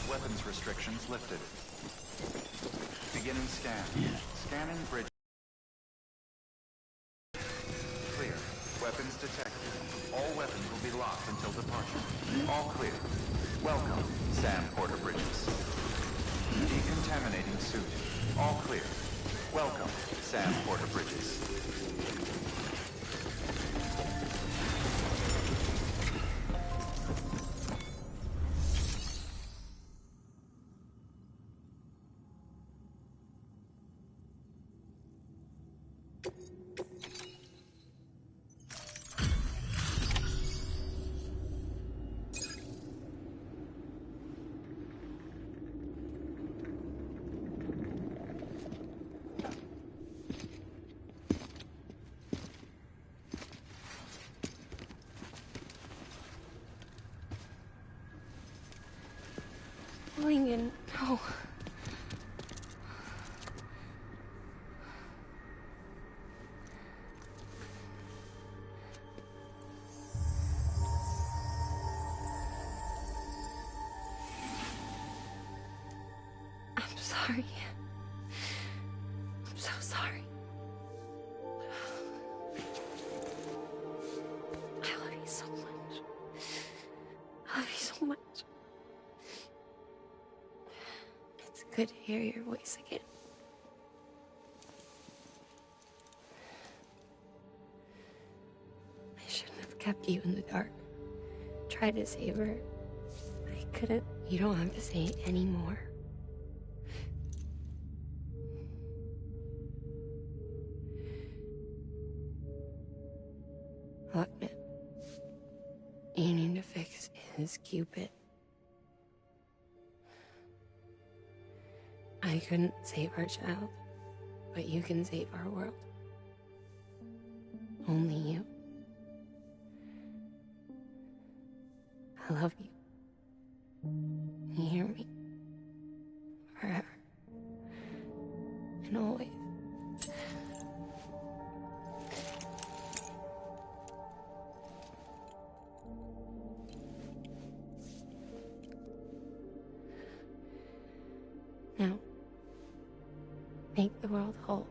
Weapons restrictions lifted. Beginning scan. Scanning bridge. Clear. Weapons detected. All weapons will be locked until departure. All clear. Welcome, Sam Porter Bridges. Decontaminating suit. All clear. Welcome, Sam Porter Bridges. Lincoln, no. I'm sorry. I'm so sorry. I love you so much. I love you so much. It's good to hear your voice again. I shouldn't have kept you in the dark. Tried to save her. I couldn't. You don't have to say it anymore. Look, man. You need to fix his Cupid. I couldn't save our child, but you can save our world. Only you. I love you. You hear me? Forever. And always. Now, make the world whole,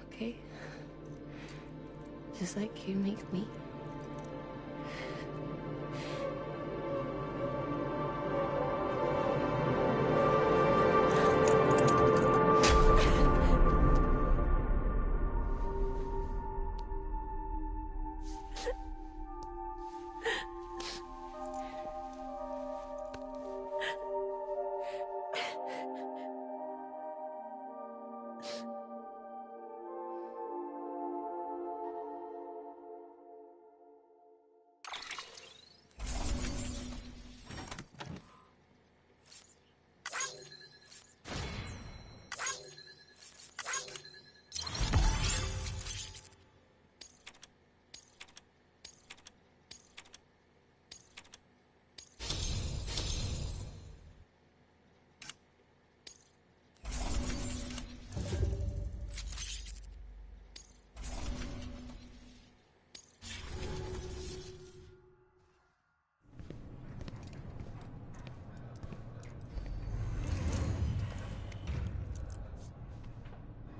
okay? Just like you make me.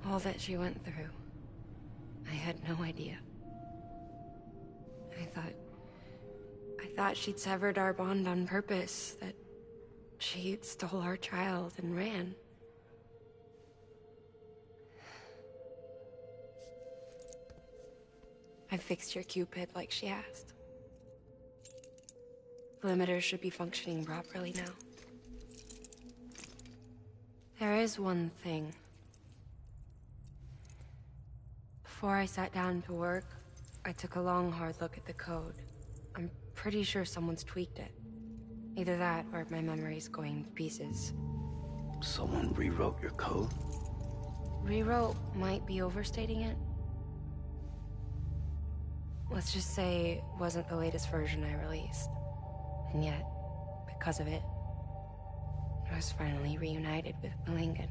All that she went through, I had no idea. I thought she'd severed our bond on purpose, that she stole our child and ran. I fixed your Cupid like she asked. The limiter should be functioning properly now. There is one thing. Before I sat down to work, I took a long, hard look at the code. I'm pretty sure someone's tweaked it. Either that, or my memory's going to pieces. Someone rewrote your code? Rewrote might be overstating it. Let's just say it wasn't the latest version I released. And yet, because of it, I was finally reunited with Malingan.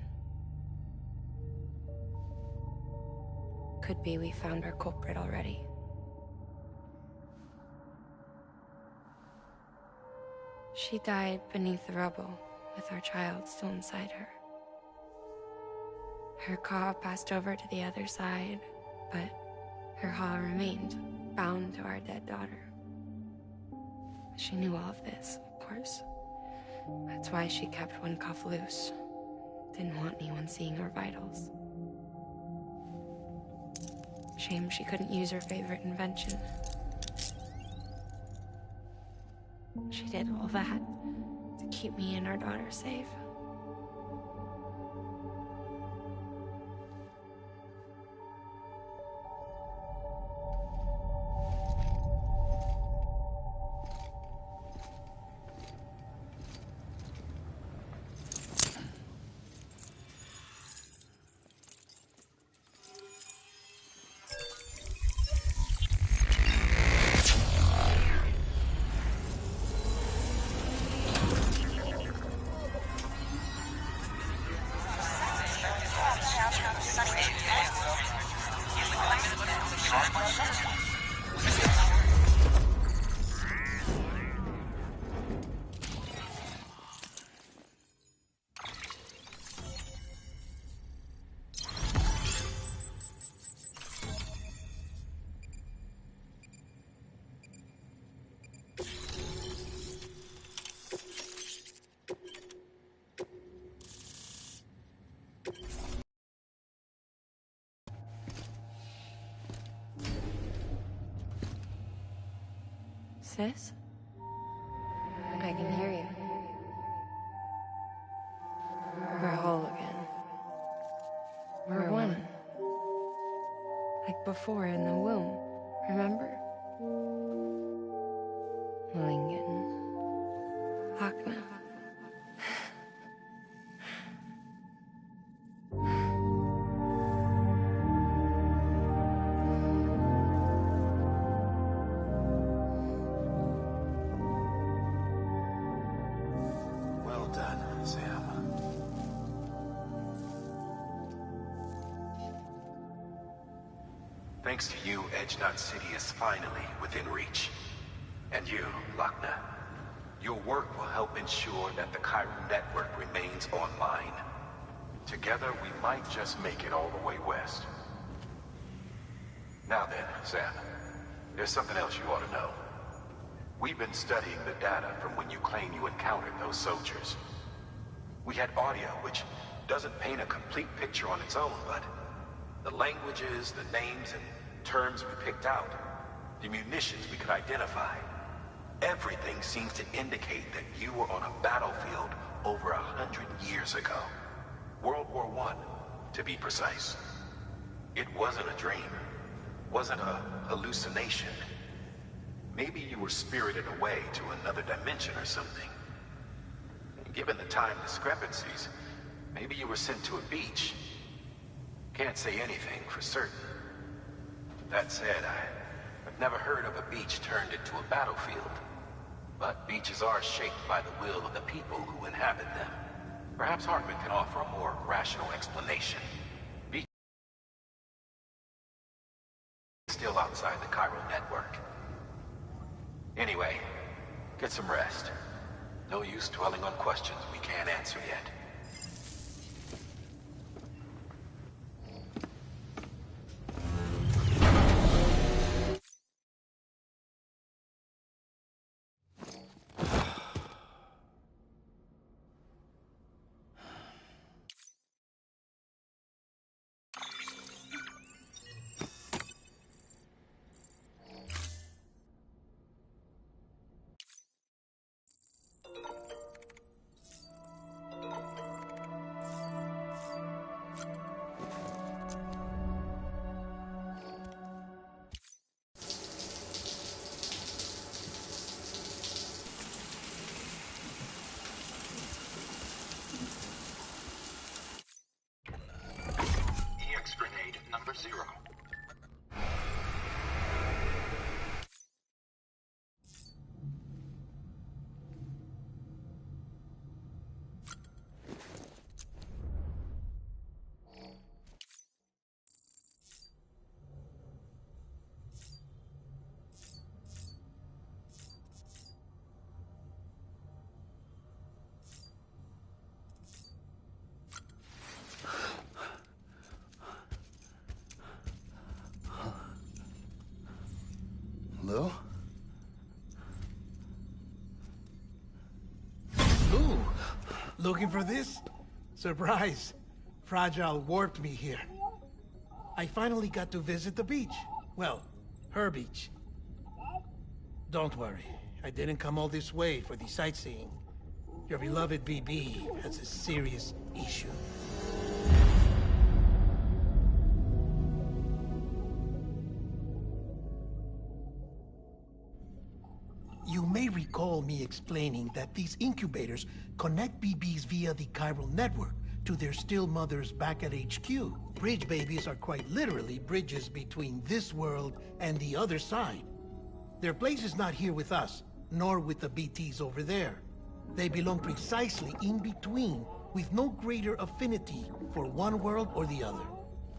Could be we found our culprit already. She died beneath the rubble, with our child still inside her. Her Ka passed over to the other side, but her Ha remained, bound to our dead daughter. She knew all of this, of course. That's why she kept one cuff loose. Didn't want anyone seeing her vitals. Shame she couldn't use her favorite invention. She did all that to keep me and our daughter safe. Sis? I can hear you. We're whole again. We're one. Like before in the womb, remember? Malingan. Lakna. Well done, Sam. Thanks to you, Edgenut City is finally within reach. And you, Lakna. Your work will help ensure that the chiral network remains online. Together, we might just make it all the way west. Now then, Sam, there's something else you ought to know. We've been studying the data from when you claim you encountered those soldiers. We had audio, which doesn't paint a complete picture on its own, but the languages, the names, and terms we picked out, the munitions we could identify, everything seems to indicate that you were on a battlefield over 100 years ago. World War I, to be precise. It wasn't a dream. Wasn't a hallucination. Maybe you were spirited away to another dimension or something. Given the time discrepancies, maybe you were sent to a beach. Can't say anything for certain. That said, I've never heard of a beach turned into a battlefield. But beaches are shaped by the will of the people who inhabit them. Perhaps Hartman can offer a more rational explanation. Beach is still outside the chiral network. Anyway, get some rest. No use dwelling on questions we can't answer yet. Ooh, looking for this? Surprise. Fragile warped me here. I finally got to visit the beach. Well, her beach. Don't worry, I didn't come all this way for the sightseeing. Your beloved BB has a serious issue. You may recall me explaining that these incubators connect BBs via the chiral network to their still mothers back at HQ. Bridge babies are quite literally bridges between this world and the other side. Their place is not here with us, nor with the BTs over there. They belong precisely in between, with no greater affinity for one world or the other.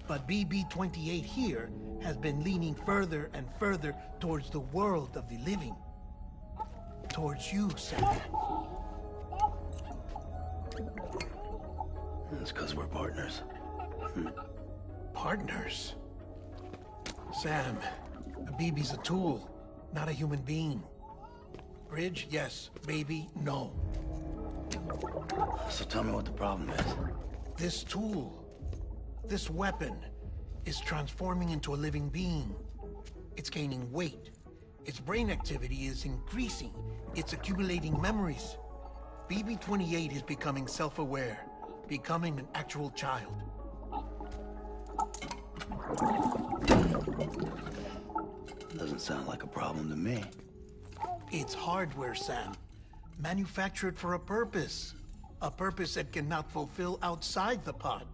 But BB-28 here has been leaning further and further towards the world of the living. Towards you, Sam. It's because we're partners. Partners? Sam, a BB's a tool, not a human being. Bridge, yes. Baby, no. So tell me what the problem is. This tool, this weapon, is transforming into a living being. It's gaining weight. Its brain activity is increasing. It's accumulating memories. BB-28 is becoming self-aware, becoming an actual child. Doesn't sound like a problem to me. It's hardware, Sam. Manufactured for a purpose. A purpose that cannot fulfill outside the pod.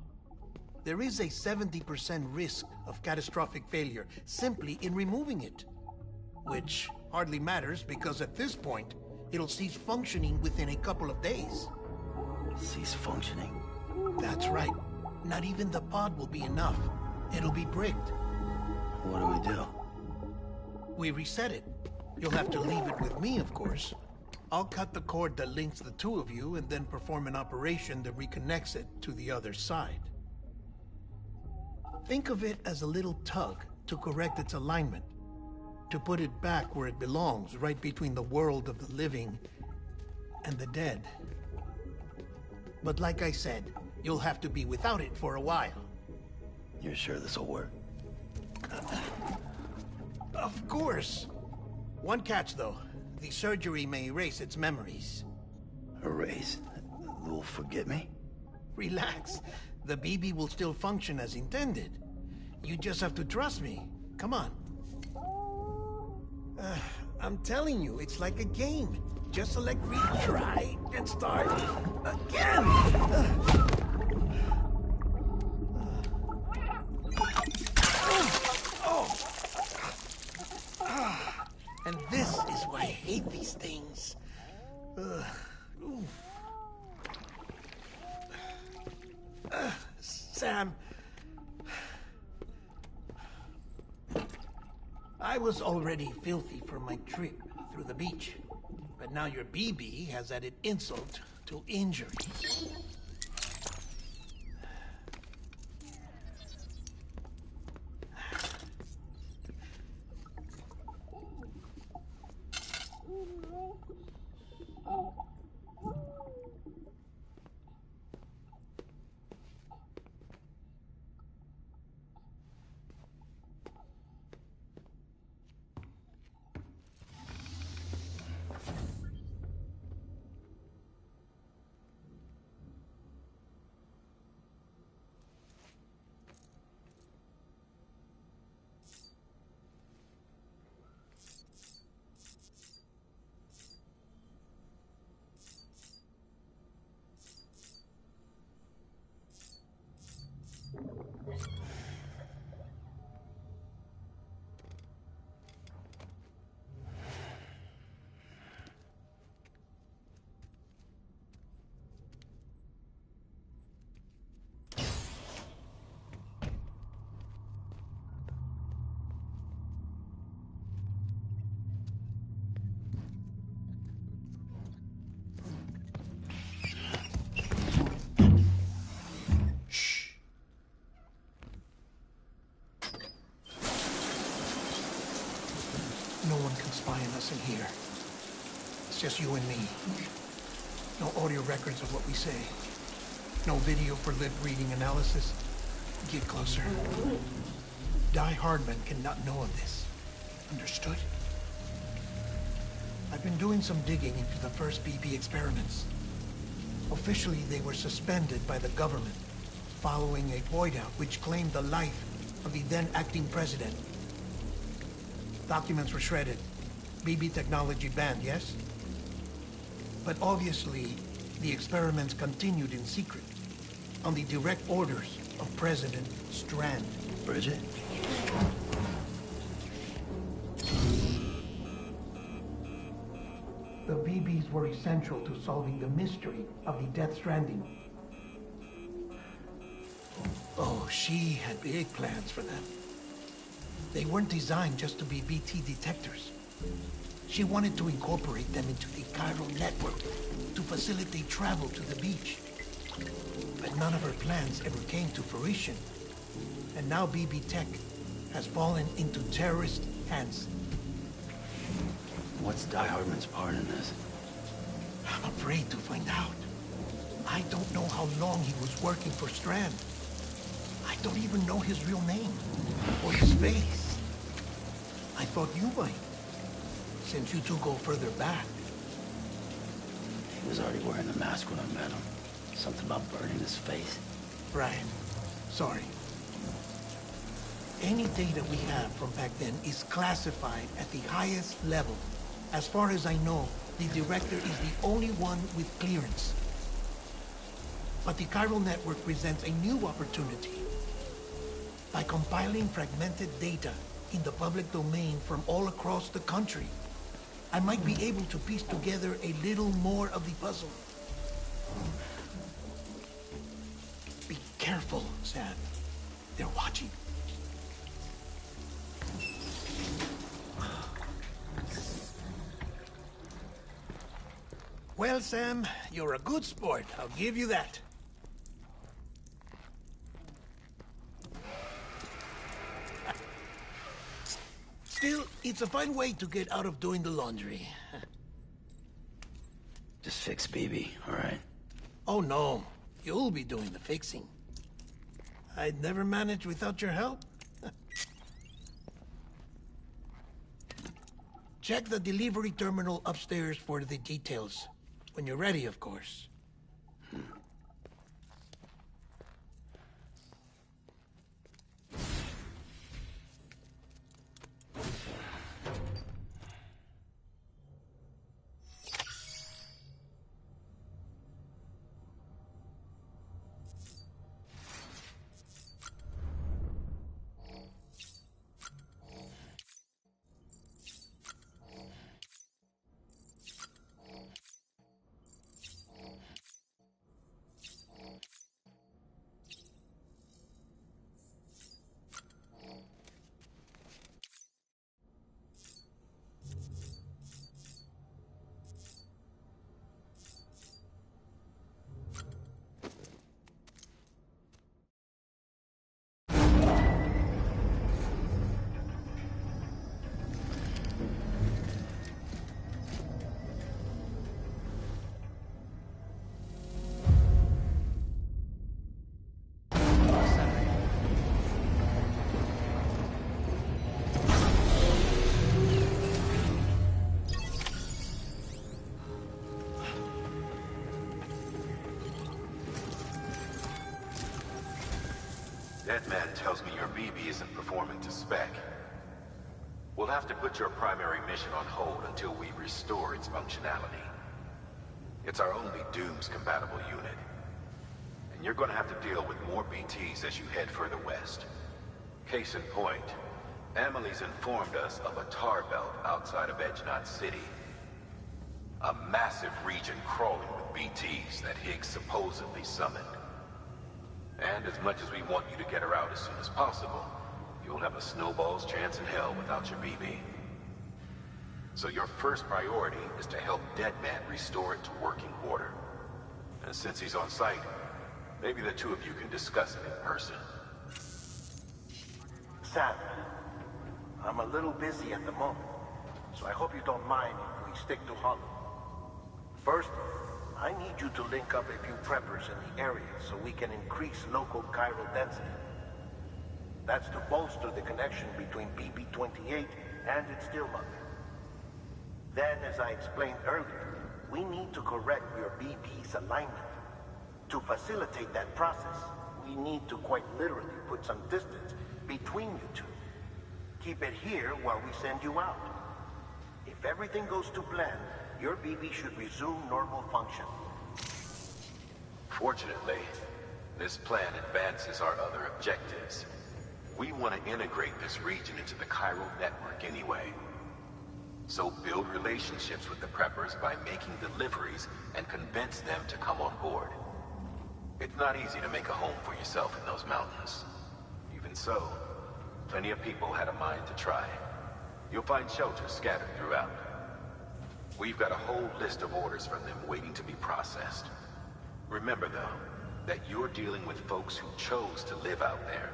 There is a 70% risk of catastrophic failure simply in removing it. Which hardly matters because at this point, it'll cease functioning within a couple of days. Cease functioning? That's right. Not even the pod will be enough. It'll be bricked. What do we do? We reset it. You'll have to leave it with me, of course. I'll cut the cord that links the two of you and then perform an operation that reconnects it to the other side. Think of it as a little tug to correct its alignment. To put it back where it belongs, right between the world of the living and the dead. But like I said, you'll have to be without it for a while. You're sure this'll work? Of course. One catch, though. The surgery may erase its memories. Erase? Will forget me? Relax. The BB will still function as intended. You just have to trust me. Come on. I'm telling you, it's like a game. Just select retry and start again. And this is why I hate these things. Sam, I was already filthy from my trip through the beach, but now your BB has added insult to injury. No one can spy on us in here. It's just you and me. No audio records of what we say. No video for lip-reading analysis. Get closer. Die Hardman cannot know of this. Understood? I've been doing some digging into the first BB experiments. Officially, they were suspended by the government, following a void out which claimed the life of the then acting president. Documents were shredded. BB technology banned, yes? But obviously, the experiments continued in secret, on the direct orders of President Strand. Bridget? The BBs were essential to solving the mystery of the Death Stranding. Oh, she had big plans for them. They weren't designed just to be BT detectors. She wanted to incorporate them into the chiral network to facilitate travel to the beach. But none of her plans ever came to fruition. And now BB Tech has fallen into terrorist hands. What's Die Hardman's part in this? I'm afraid to find out. I don't know how long he was working for Strand. I don't even know his real name, or his face. I thought you might, since you two go further back. He was already wearing the mask when I met him. Something about burning his face. Right. Sorry. Any data we have from back then is classified at the highest level. As far as I know, the director is the only one with clearance. But the chiral network presents a new opportunity. By compiling fragmented data in the public domain from all across the country, I might be able to piece together a little more of the puzzle. Be careful, Sam. They're watching. Well, Sam, you're a good sport. I'll give you that. Still, it's a fine way to get out of doing the laundry. Just fix BB, all right? Oh, no. You'll be doing the fixing. I'd never manage without your help. Check the delivery terminal upstairs for the details. When you're ready, of course. That man tells me your BB isn't performing to spec. We'll have to put your primary mission on hold until we restore its functionality. It's our only Dooms-compatible unit. And you're gonna have to deal with more BTs as you head further west. Case in point, Emily's informed us of a tar belt outside of Edge Knot City. A massive region crawling with BTs that Higgs supposedly summoned. And as much as we want you to get her out as soon as possible, you'll have a snowball's chance in hell without your BB. So your first priority is to help Deadman restore it to working order. And since he's on site, maybe the two of you can discuss it in person. Sam, I'm a little busy at the moment, so I hope you don't mind if we stick to Hollow. First, I I need you to link up a few preppers in the area so we can increase local chiral density. That's to bolster the connection between BB-28 and its stillmother. Then, as I explained earlier, we need to correct your BB's alignment. To facilitate that process, we need to quite literally put some distance between you two. Keep it here while we send you out. If everything goes to plan, your BB should resume normal function. Fortunately, this plan advances our other objectives. We want to integrate this region into the chiral network anyway. So build relationships with the preppers by making deliveries and convince them to come on board. It's not easy to make a home for yourself in those mountains. Even so, plenty of people had a mind to try. You'll find shelters scattered throughout. We've got a whole list of orders from them waiting to be processed. Remember, though, that you're dealing with folks who chose to live out there.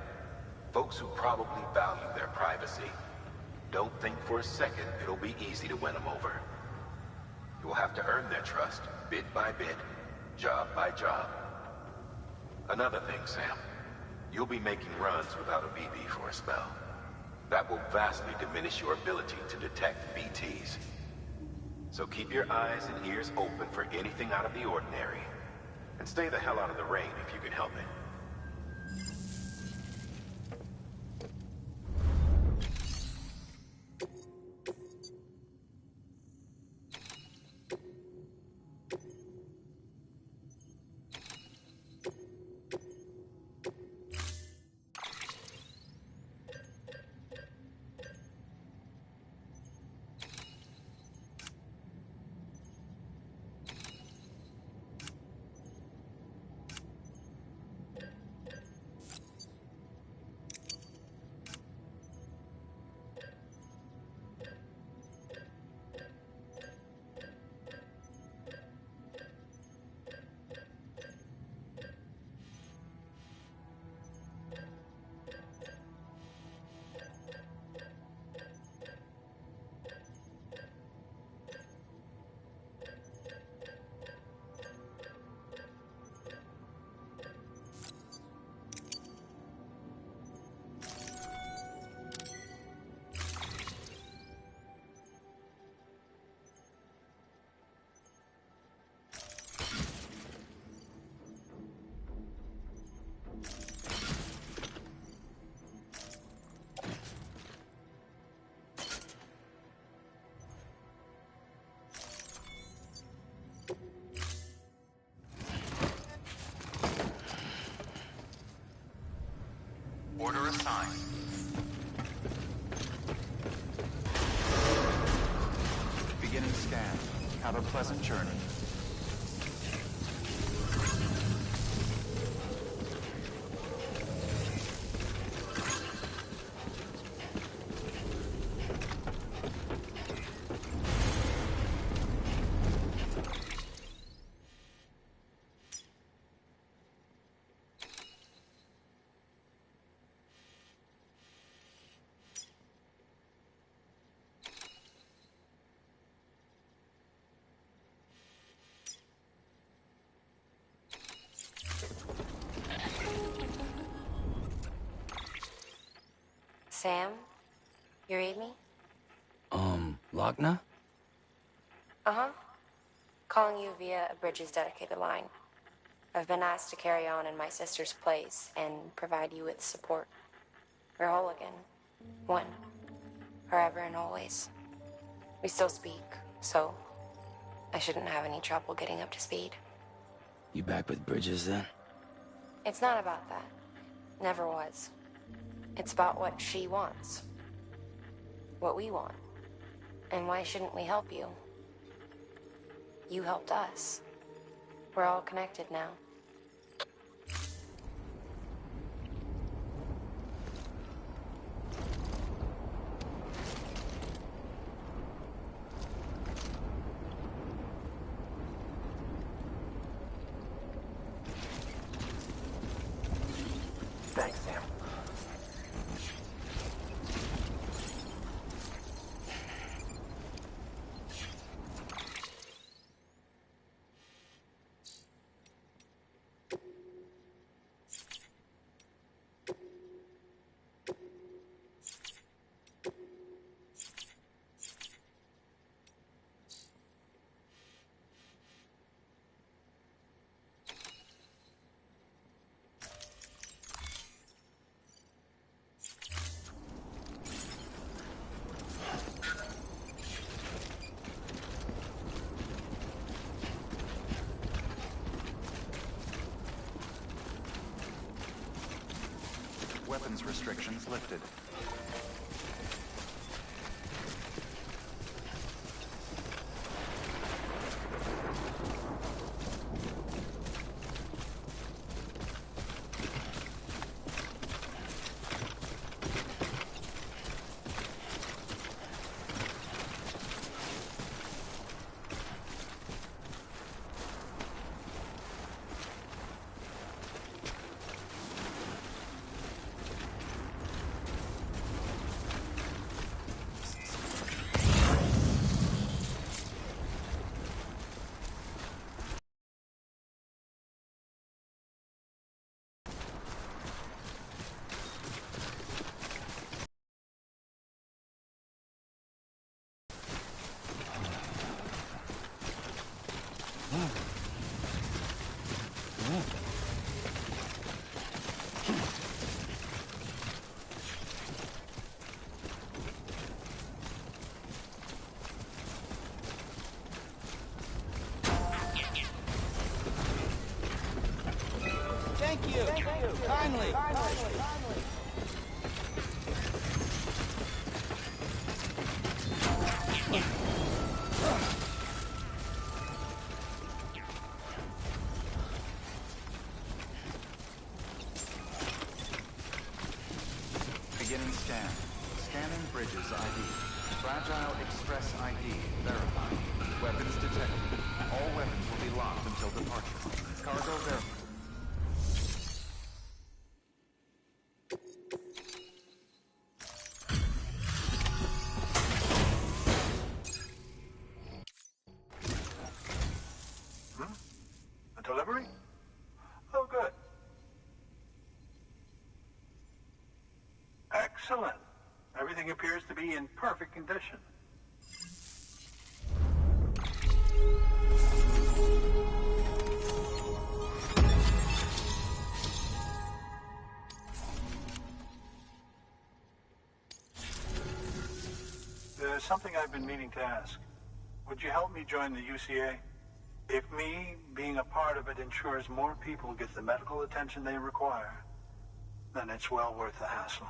Folks who probably value their privacy. Don't think for a second it'll be easy to win them over. You'll have to earn their trust, bit by bit, job by job. Another thing, Sam. You'll be making runs without a BB for a spell. That will vastly diminish your ability to detect BTs. So keep your eyes and ears open for anything out of the ordinary. And stay the hell out of the rain if you can help it. Order assigned. Beginning scan. Have a pleasant journey. Sam, you read me? Lochna? Uh-huh. Calling you via a Bridges dedicated line. I've been asked to carry on in my sister's place and provide you with support. We're whole again. One. Forever and always. We still speak, so I shouldn't have any trouble getting up to speed. You back with Bridges then? It's not about that. Never was. It's about what she wants. What we want. And why shouldn't we help you? You helped us. We're all connected now. Thanks, Sam. weapons restrictions lifted. Thank you. Kindly. Beginning scan. Scanning bridges ID. Fragile Express ID verified. Weapons detected. All weapons will be locked until departure. Cargo verified. A delivery? Oh, good. Excellent. Everything appears to be in perfect condition. There's something I've been meaning to ask. Would you help me join the UCA? If me being a part of it ensures more people get the medical attention they require, then it's well worth the hassle.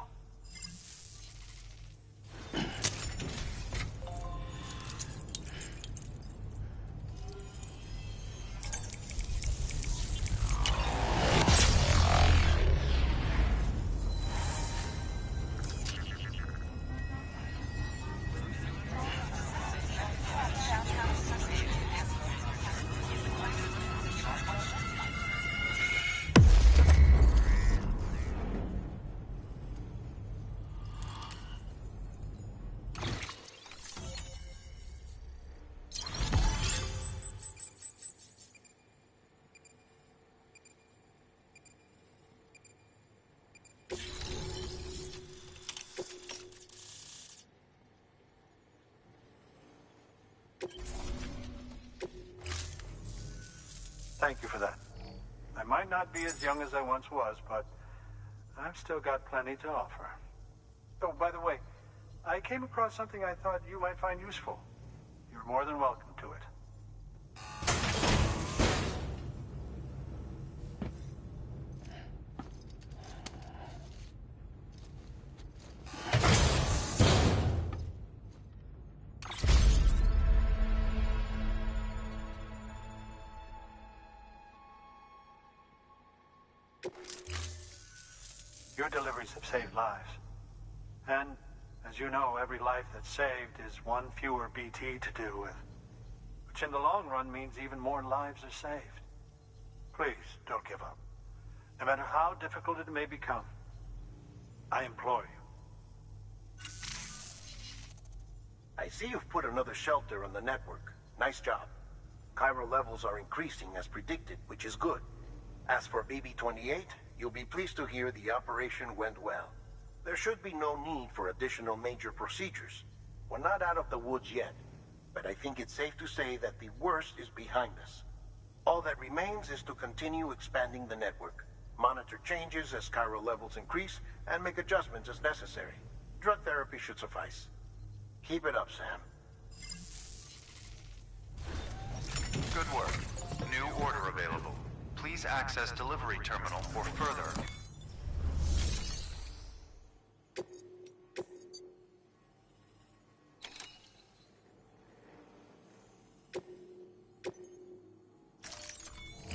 Thank you for that. I might not be as young as I once was, but I've still got plenty to offer. Oh, by the way, I came across something I thought you might find useful. You're more than welcome to it. Your deliveries have saved lives. And, as you know, every life that's saved is one fewer BT to deal with. Which in the long run means even more lives are saved. Please, don't give up. No matter how difficult it may become, I implore you. I see you've put another shelter on the network. Nice job. Chiral levels are increasing as predicted, which is good. As for BB-28, you'll be pleased to hear the operation went well. There should be no need for additional major procedures. We're not out of the woods yet, but I think it's safe to say that the worst is behind us. All that remains is to continue expanding the network, monitor changes as chiral levels increase, and make adjustments as necessary. Drug therapy should suffice. Keep it up, Sam. Good work. New order available. Please access delivery terminal for further.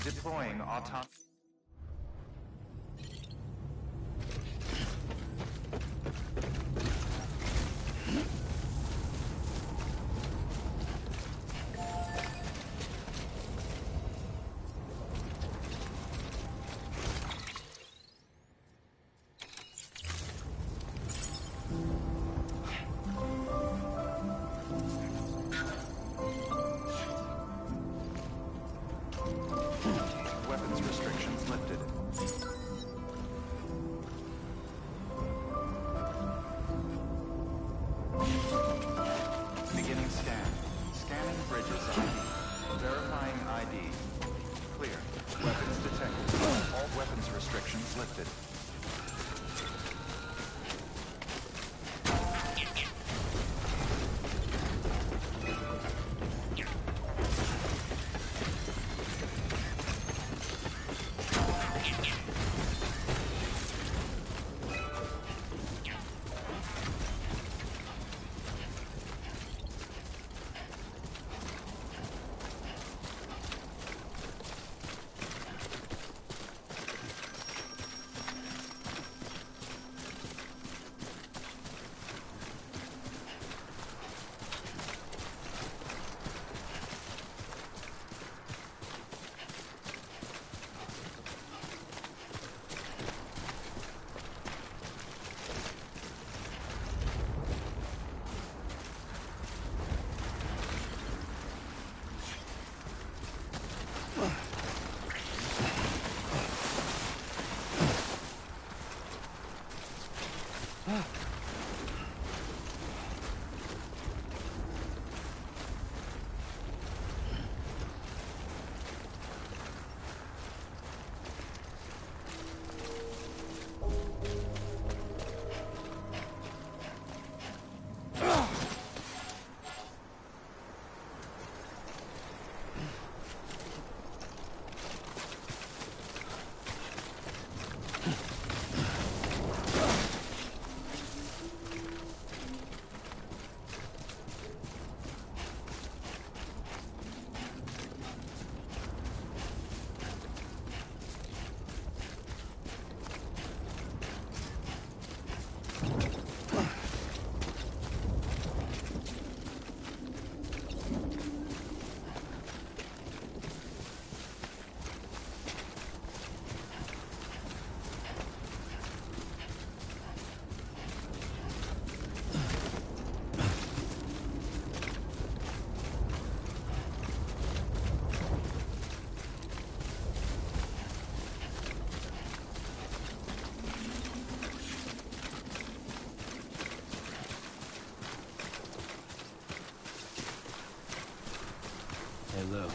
Deploying auto... Weapons restrictions lifted. Beginning scan. Scanning bridges ID. Verifying ID. Clear. Weapons detected. All weapons restrictions lifted. Hello.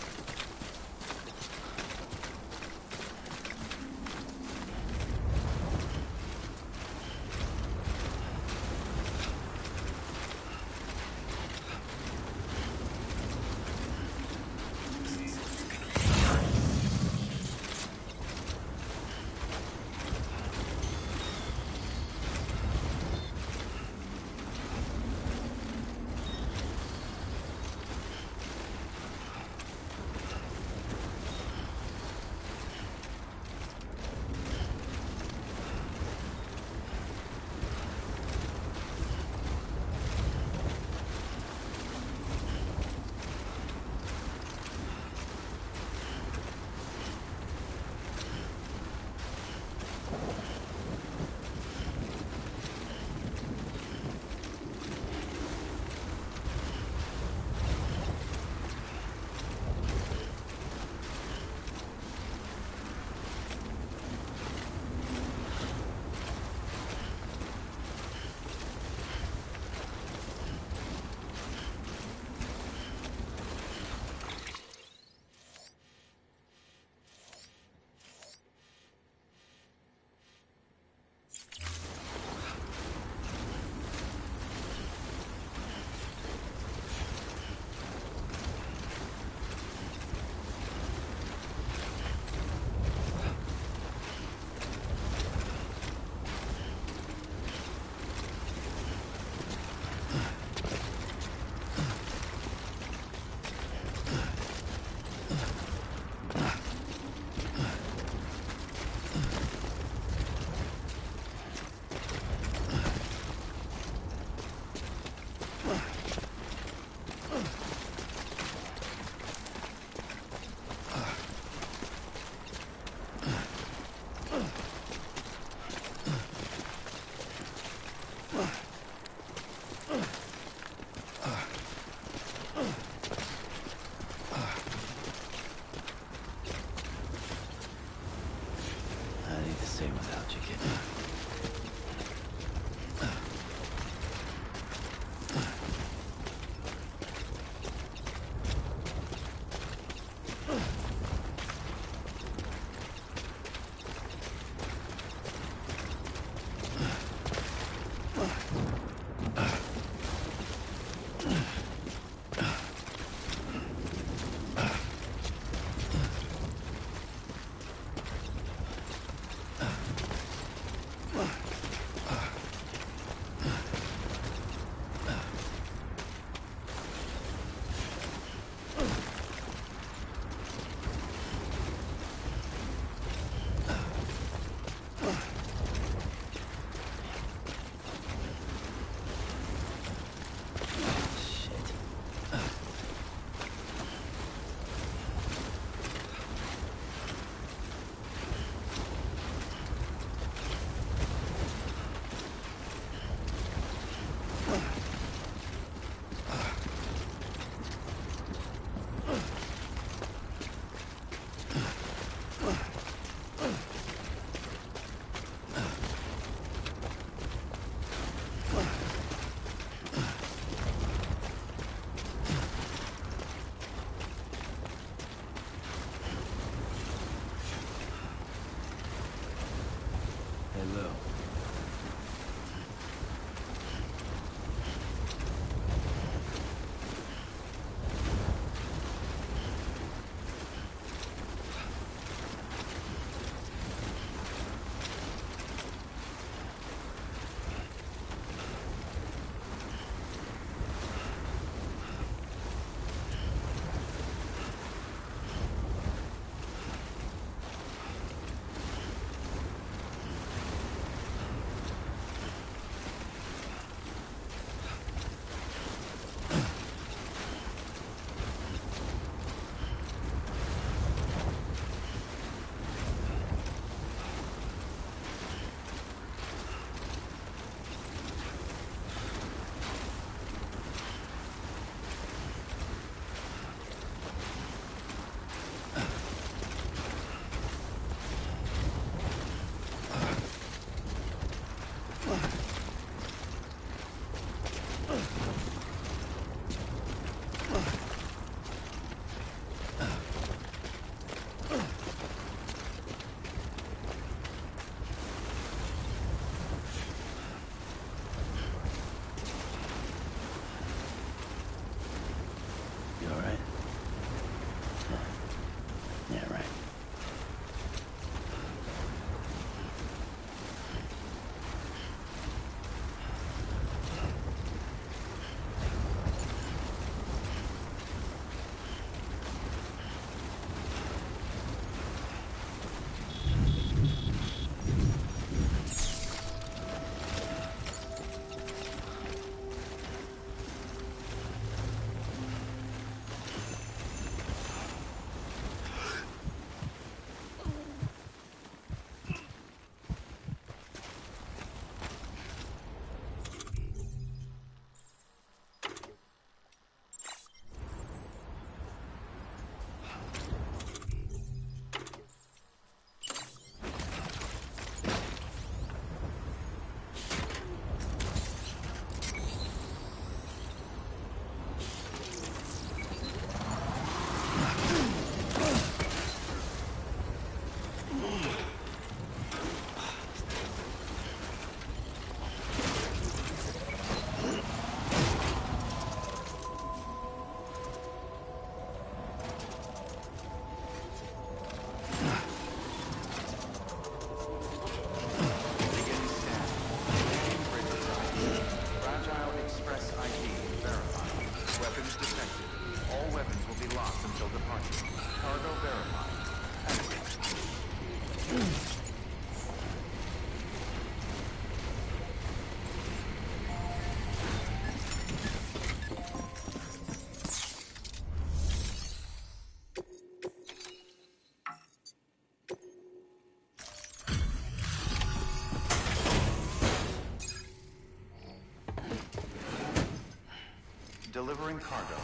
Delivering cargo.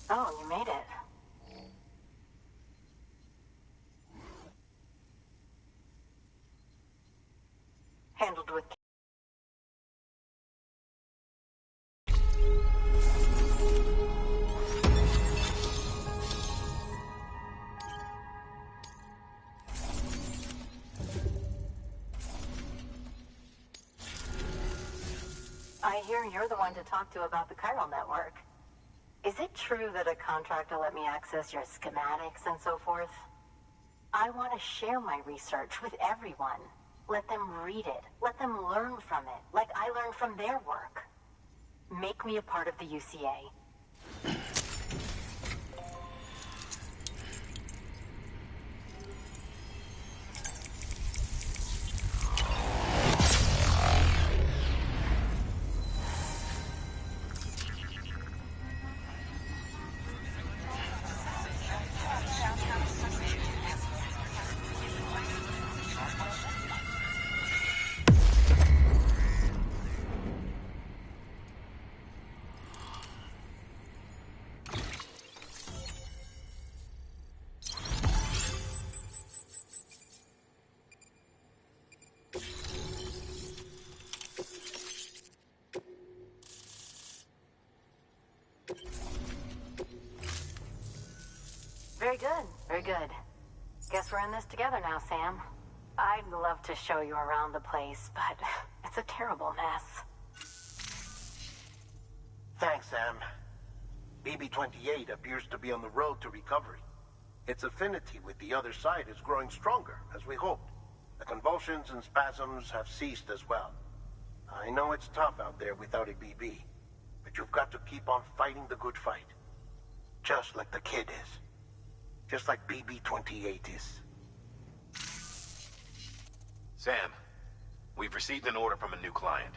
Oh, you made it. Handled with... I hear you're the one to talk to about the chiral network. Is it true that a contractor let me access your schematics and so forth? I want to share my research with everyone. Let them read it. Let them learn from it, like I learned from their work. Make me a part of the UCA. Very good, very good. Guess we're in this together now, Sam. I'd love to show you around the place, but it's a terrible mess. Thanks, Sam. BB-28 appears to be on the road to recovery. Its affinity with the other side is growing stronger, as we hoped. The convulsions and spasms have ceased as well. I know it's tough out there without a BB, but you've got to keep on fighting the good fight. Just like the kid is. Just like BB-28 is. Sam, we've received an order from a new client.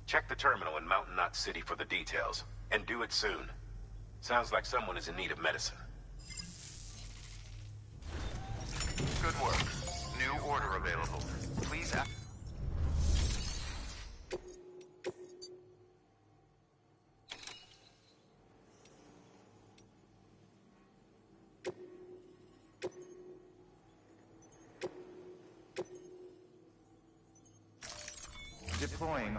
Check the terminal in Mountain Knot City for the details, and do it soon. Sounds like someone is in need of medicine. Good work. New order available. Please act. Deploying.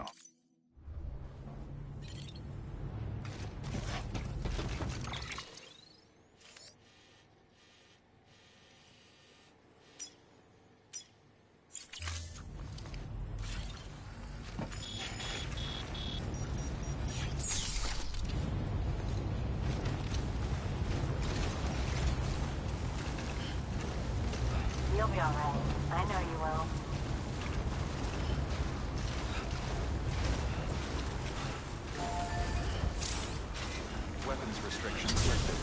You'll be all right. I know you will. Weapons restrictions lifted.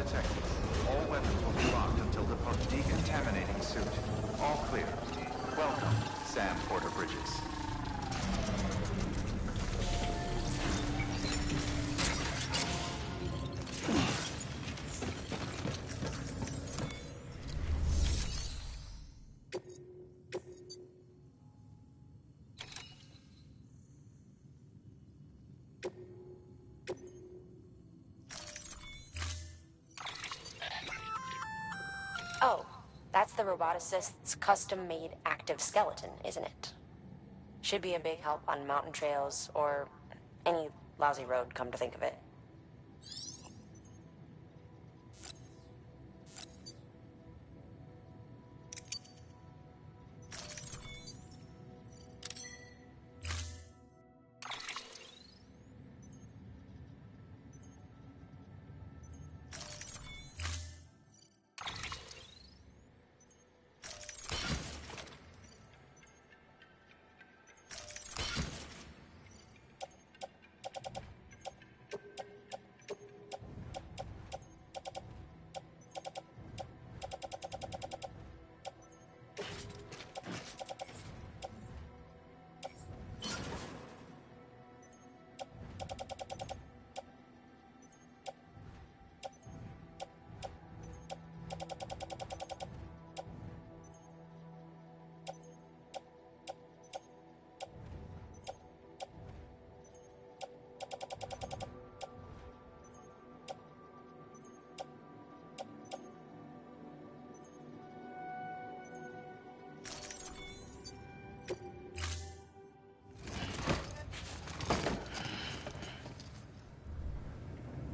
detected. All weapons will be locked until decontaminating suit. All clear. Welcome, Sam Porter Bridges. Oh, that's the roboticist's custom-made active skeleton, isn't it? Should be a big help on mountain trails or any lousy road, come to think of it.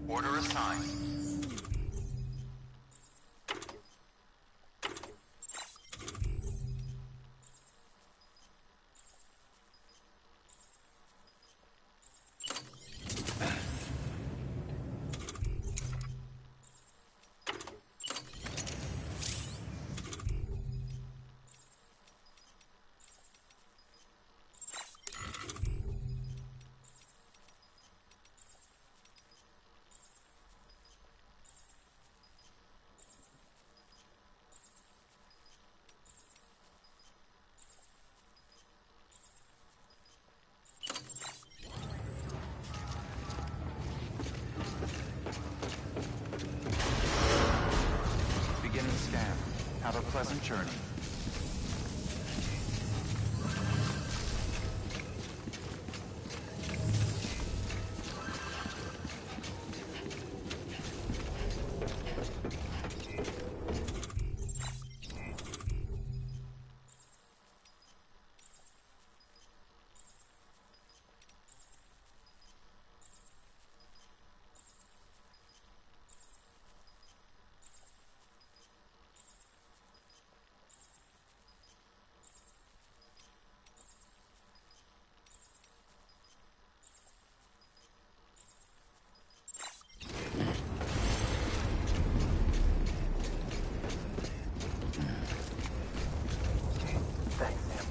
Order assigned. Beginning scan. Have a pleasant journey. Thanks, Sam.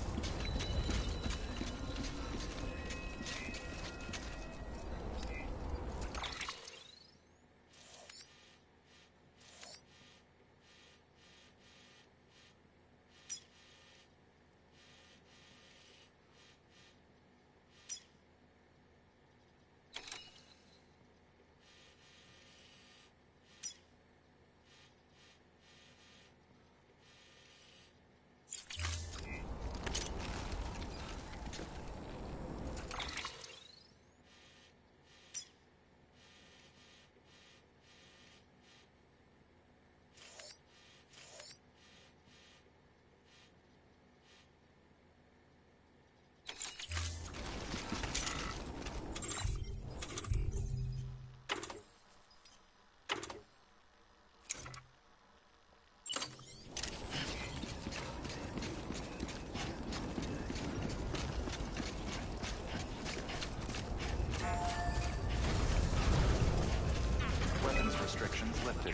Weapons restrictions lifted.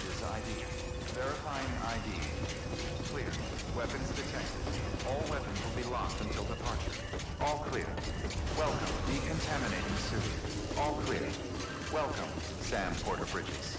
bridges ID. Verifying ID. Clear. Weapons detected. All weapons will be locked until departure. All clear. Welcome, decontaminating suit. All clear. Welcome, Sam Porter Bridges.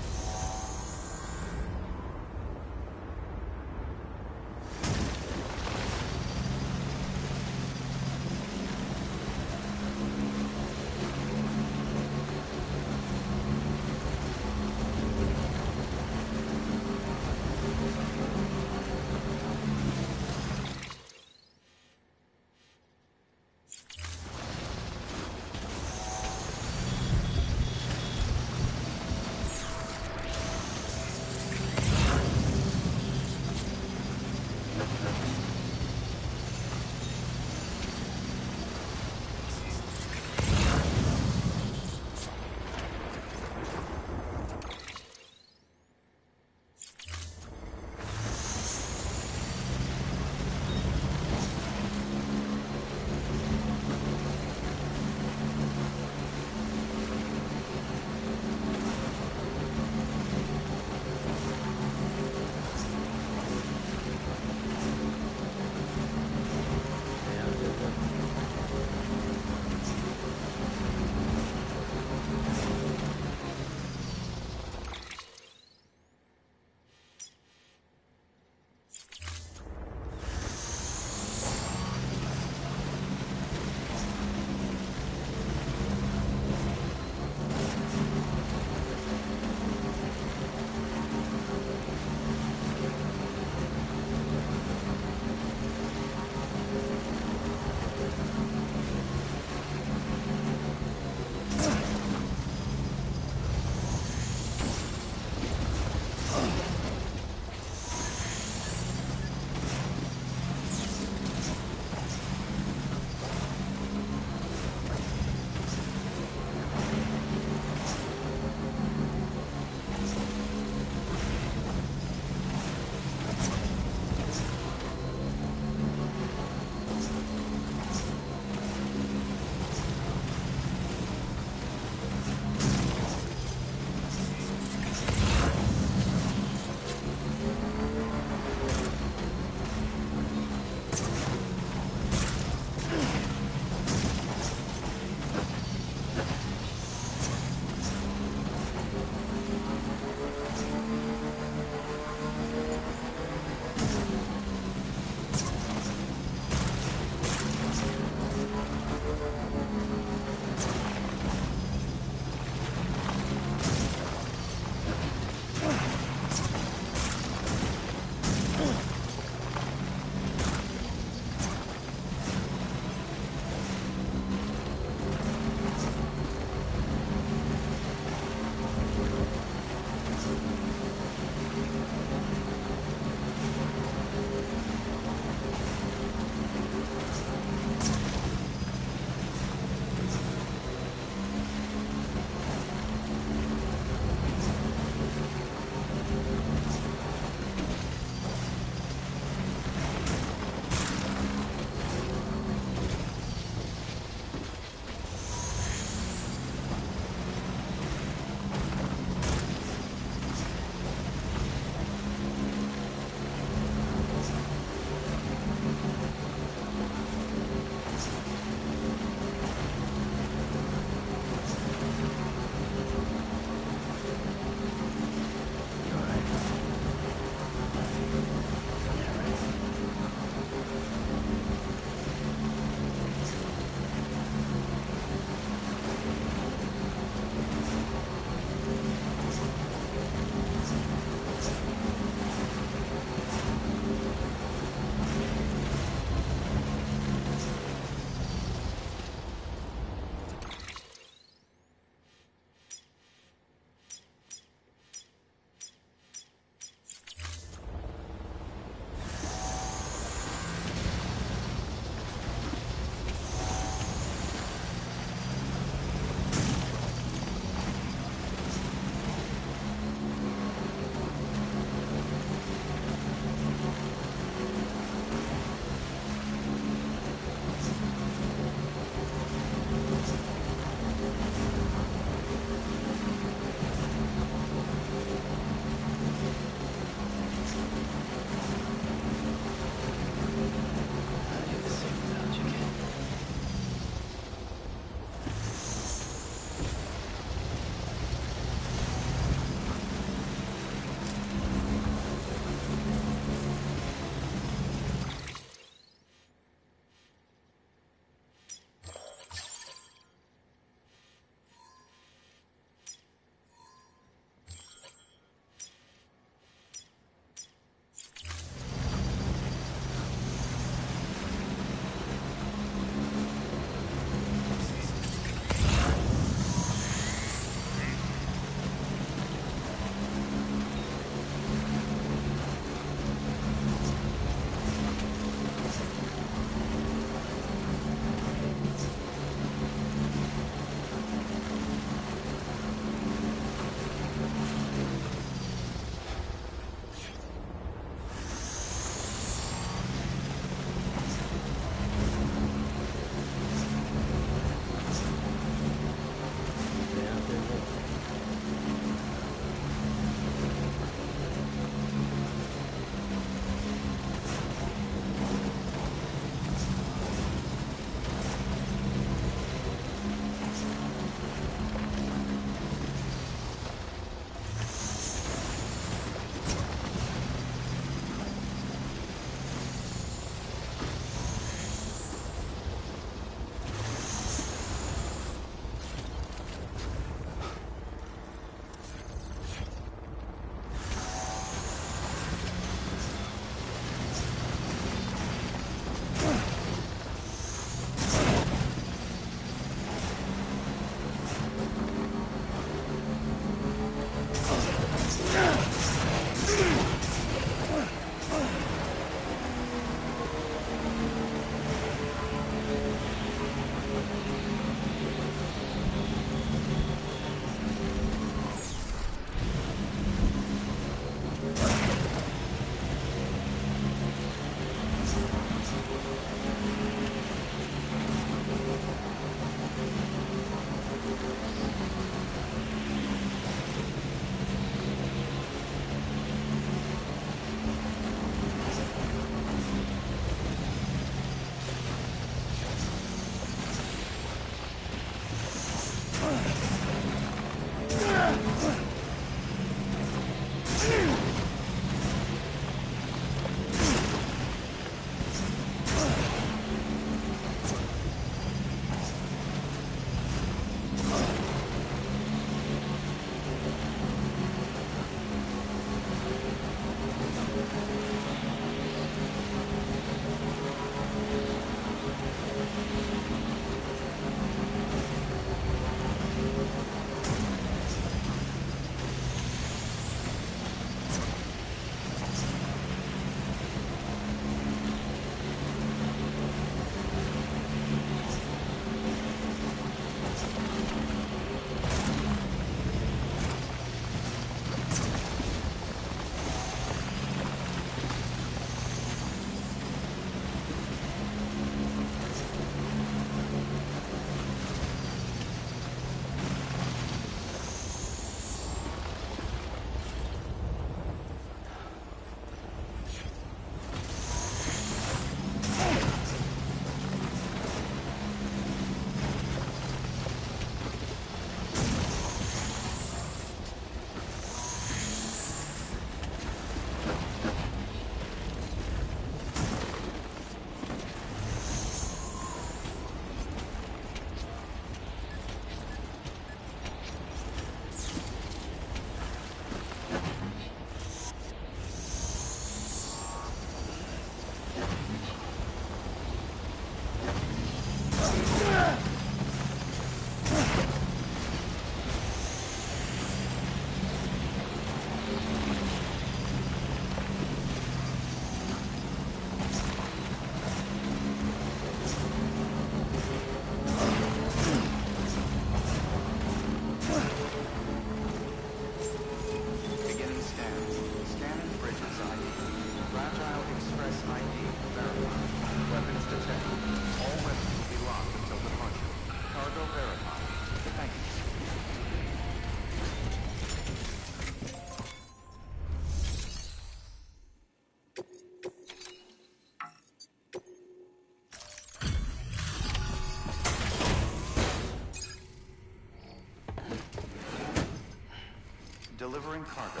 delivering cargo.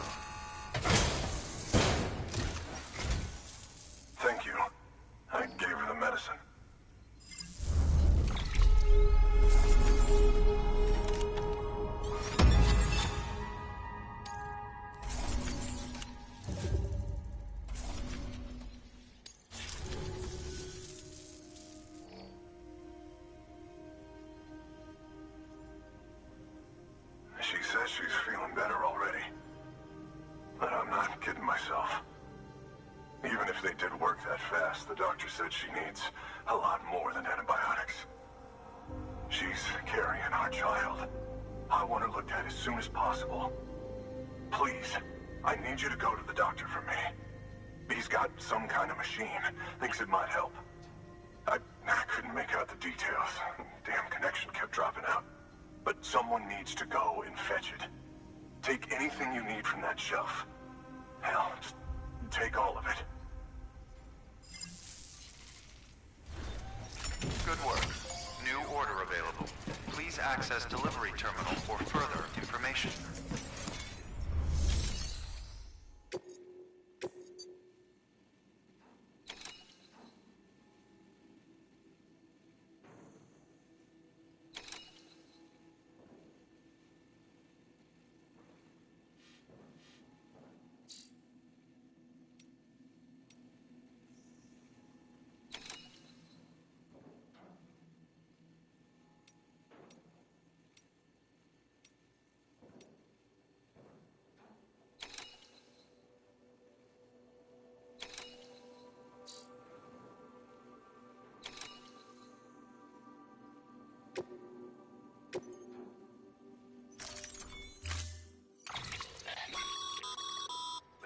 Thank you. I gave her the medicine. She says she's feeling better already. But I'm not kidding myself. Even if they did work that fast, the doctor said she needs a lot more than antibiotics. She's carrying our child. I want her looked at as soon as possible. Please, I need you to go to the doctor for me. He's got some kind of machine. Thinks it might help. I couldn't make out the details. Damn connection kept dropping out. But someone needs to go and fetch it. Take anything you need from that shelf. Hell, just take all of it. Good work. New order available. Please access delivery terminal for further information.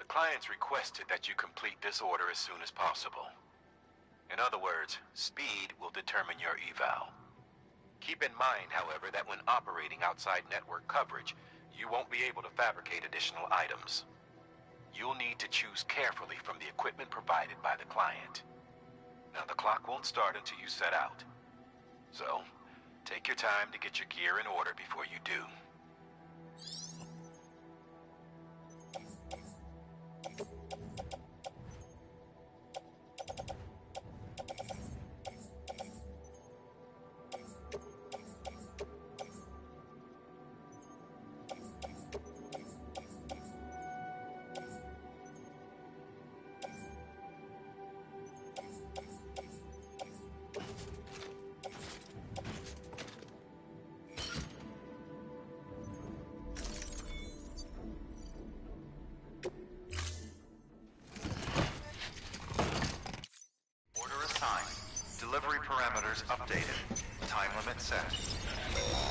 Clients requested that you complete this order as soon as possible. In other words, speed will determine your eval. Keep in mind, however, that when operating outside network coverage, you won't be able to fabricate additional items. You'll need to choose carefully from the equipment provided by the client. Now, the clock won't start until you set out. So, take your time to get your gear in order before you do. Order assigned. Delivery parameters updated. Time limit set.